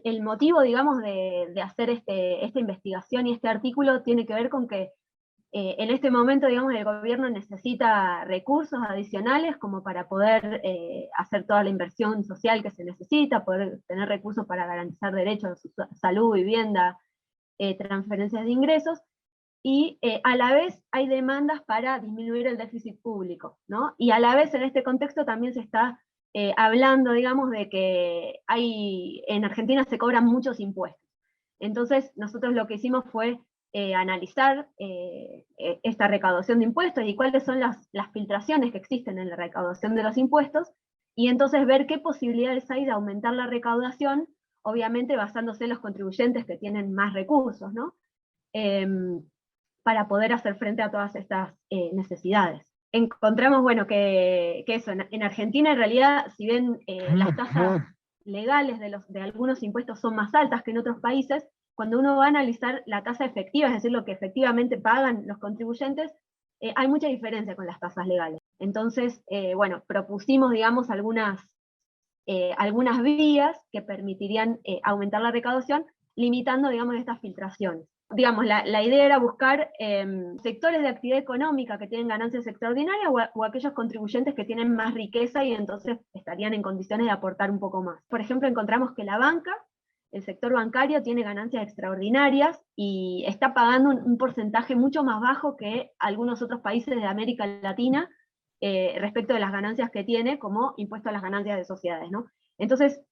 el motivo, digamos, de hacer esta investigación y este artículo tiene que ver con que en este momento, digamos, el gobierno necesita recursos adicionales como para poder hacer toda la inversión social que se necesita, poder tener recursos para garantizar derechos a su salud, vivienda, transferencias de ingresos, y a la vez hay demandas para disminuir el déficit público, ¿no? Y a la vez en este contexto también se está hablando, digamos, de que en Argentina se cobran muchos impuestos. Entonces nosotros lo que hicimos fue analizar esta recaudación de impuestos y cuáles son las filtraciones que existen en la recaudación de los impuestos, y entonces ver qué posibilidades hay de aumentar la recaudación, obviamente basándose en los contribuyentes que tienen más recursos, ¿no? Para poder hacer frente a todas estas necesidades. Encontramos, bueno, que eso, en Argentina en realidad, si bien las tasas legales de algunos impuestos son más altas que en otros países, cuando uno va a analizar la tasa efectiva, es decir, lo que efectivamente pagan los contribuyentes, hay mucha diferencia con las tasas legales. Entonces, bueno, propusimos, digamos, algunas vías que permitirían aumentar la recaudación, limitando, digamos, estas filtraciones. Digamos, la idea era buscar sectores de actividad económica que tienen ganancias extraordinarias o aquellos contribuyentes que tienen más riqueza y entonces estarían en condiciones de aportar un poco más. Por ejemplo, encontramos que la banca, el sector bancario, tiene ganancias extraordinarias y está pagando un porcentaje mucho más bajo que algunos otros países de América Latina respecto de las ganancias que tiene como impuesto a las ganancias de sociedades, ¿no? Entonces,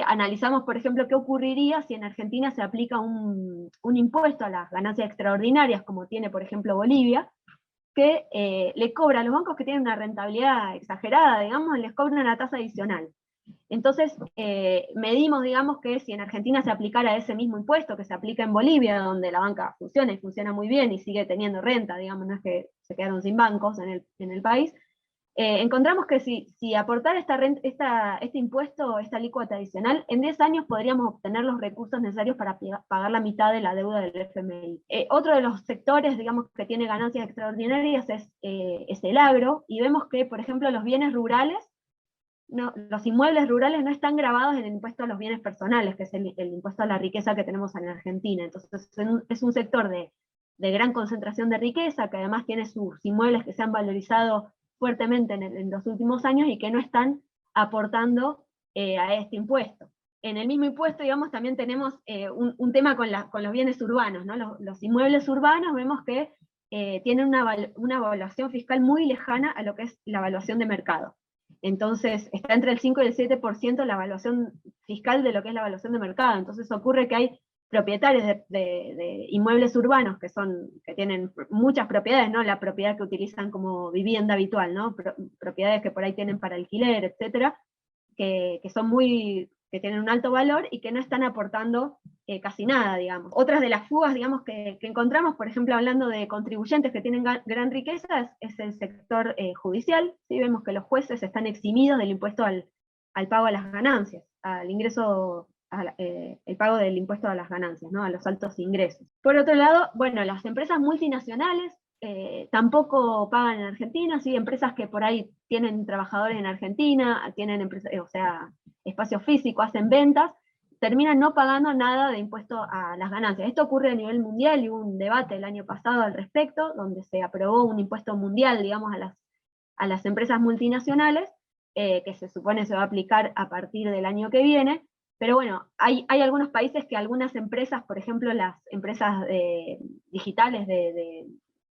analizamos, por ejemplo, qué ocurriría si en Argentina se aplica un impuesto a las ganancias extraordinarias, como tiene, por ejemplo, Bolivia, que le cobra a los bancos que tienen una rentabilidad exagerada, digamos, les cobra una tasa adicional. Entonces, medimos, digamos, que si en Argentina se aplicara ese mismo impuesto que se aplica en Bolivia, donde la banca funciona y funciona muy bien y sigue teniendo renta, digamos, no es que se quedaron sin bancos en el país, encontramos que si aportar este impuesto, esta alícuota adicional, en 10 años podríamos obtener los recursos necesarios para pagar la mitad de la deuda del FMI. Otro de los sectores, digamos, que tiene ganancias extraordinarias es el agro, y vemos que, por ejemplo, los bienes rurales, los inmuebles rurales no están grabados en el impuesto a los bienes personales, que es el impuesto a la riqueza que tenemos en Argentina. Entonces es un sector de gran concentración de riqueza, que además tiene sus inmuebles que se han valorizado fuertemente en los últimos años y que no están aportando a este impuesto. En el mismo impuesto, digamos, también tenemos un tema con los bienes urbanos, ¿no? Los inmuebles urbanos vemos que tienen una evaluación fiscal muy lejana a lo que es la evaluación de mercado. Entonces, está entre el 5 y el 7% la evaluación fiscal de lo que es la evaluación de mercado. Entonces ocurre que hay propietarios de inmuebles urbanos que tienen muchas propiedades, ¿no? La propiedad que utilizan como vivienda habitual, ¿no? Propiedades que por ahí tienen para alquiler, etcétera, que tienen un alto valor y que no están aportando casi nada, digamos. Otras de las fugas, digamos, que encontramos, por ejemplo, hablando de contribuyentes que tienen gran riqueza, es el sector judicial. ¿Sí? Vemos que los jueces están eximidos del impuesto al pago a las ganancias, al ingreso, el pago del impuesto a las ganancias, ¿no? A los altos ingresos. Por otro lado, bueno, las empresas multinacionales tampoco pagan en Argentina, ¿sí? Empresas que por ahí tienen trabajadores en Argentina, tienen empresas, espacio físico, hacen ventas, terminan no pagando nada de impuesto a las ganancias. Esto ocurre a nivel mundial y hubo un debate el año pasado al respecto, donde se aprobó un impuesto mundial, digamos, a las empresas multinacionales, que se supone se va a aplicar a partir del año que viene. Pero bueno, hay algunos países que algunas empresas, por ejemplo las empresas digitales de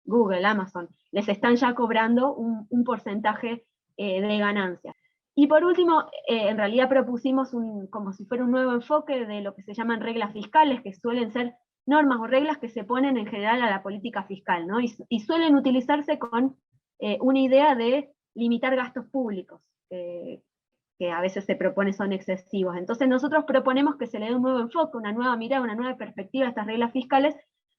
Google, Amazon, les están ya cobrando un porcentaje de ganancias. Y por último, en realidad propusimos como si fuera un nuevo enfoque de lo que se llaman reglas fiscales, que suelen ser normas o reglas que se ponen en general a la política fiscal, ¿no? Y suelen utilizarse con una idea de limitar gastos públicos, que a veces se propone son excesivos. Entonces nosotros proponemos que se le dé un nuevo enfoque, una nueva mirada, una nueva perspectiva a estas reglas fiscales,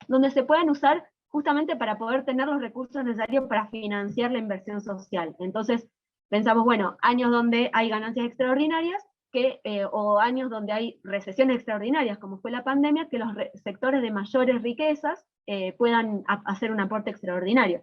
donde se puedan usar justamente para poder tener los recursos necesarios para financiar la inversión social. Entonces pensamos, bueno, años donde hay ganancias extraordinarias, o años donde hay recesiones extraordinarias, como fue la pandemia, que los sectores de mayores riquezas puedan hacer un aporte extraordinario.